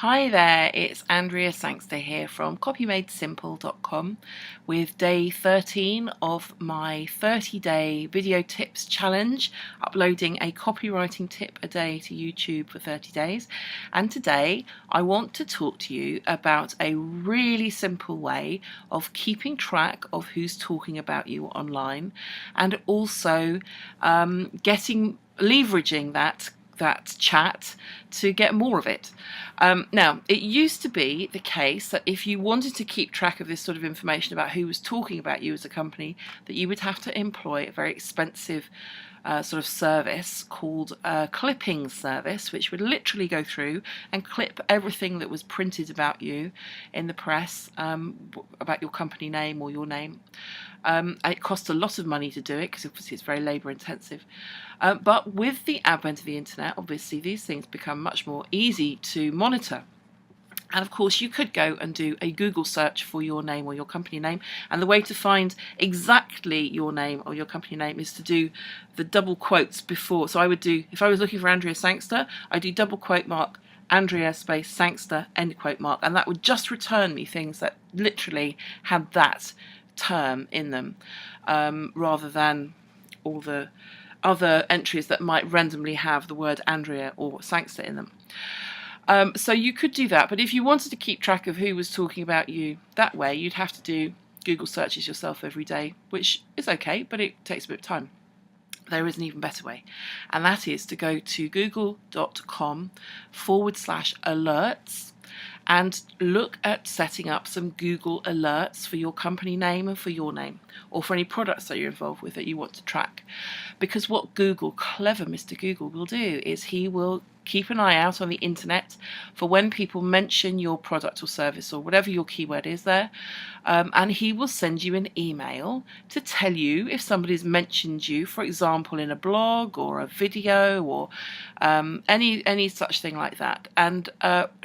Hi there, it's Andrea Sangster here from CopyMadeSimple.com with day 13 of my 30-day video tips challenge, uploading a copywriting tip a day to YouTube for 30 days. And today I want to talk to you about a really simple way of keeping track of who's talking about you online, and also leveraging that chat to get more of it. Now, it used to be the case that if you wanted to keep track of this sort of information about who was talking about you as a company, that you would have to employ a very expensive sort of service called a clipping service, which would literally go through and clip everything that was printed about you in the press, about your company name or your name. It costs a lot of money to do it because obviously it's very labour intensive. But with the advent of the internet, obviously these things become much more easy to monitor. And of course, you could go and do a Google search for your name or your company name. And the way to find exactly your name or your company name is to do the double quotes before. So I would do, if I was looking for Andrea Sangster, I'd do double quote mark, Andrea space Sangster, end quote mark. And that would just return me things that literally had that term in them, rather than all the other entries that might randomly have the word Andrea or Sangster in them. So you could do that, but if you wanted to keep track of who was talking about you that way, you'd have to do Google searches yourself every day, which is okay, but it takes a bit of time. There is an even better way, and that is to go to google.com/alerts and look at setting up some Google alerts for your company name and for your name, or for any products that you're involved with that you want to track. Because what Google, clever Mr. Google, will do is he will keep an eye out on the internet for when people mention your product or service or whatever your keyword is there, and he will send you an email to tell you if somebody's mentioned you, for example, in a blog or a video or any such thing like that. And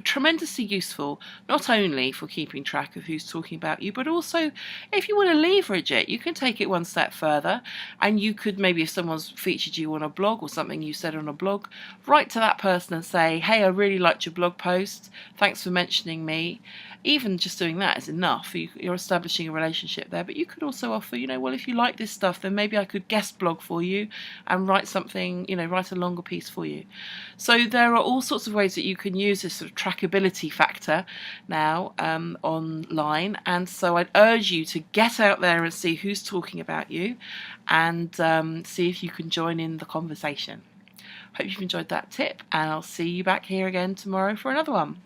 tremendously useful, not only for keeping track of who's talking about you, but also if you want to leverage it, you can take it one step further, and you could maybe, if someone's featured you on a blog or something you said on a blog, write to that person and say, hey, I really liked your blog post, thanks for mentioning me. Even just doing that is enough. You're establishing a relationship there. But you could also offer, well, if you like this stuff, then maybe I could guest blog for you and write something, write a longer piece for you. So there are all sorts of ways that you can use this sort of trackability factor now online. And so I'd urge you to get out there and see who's talking about you, and see if you can join in the conversation. Hope you've enjoyed that tip, and I'll see you back here again tomorrow for another one.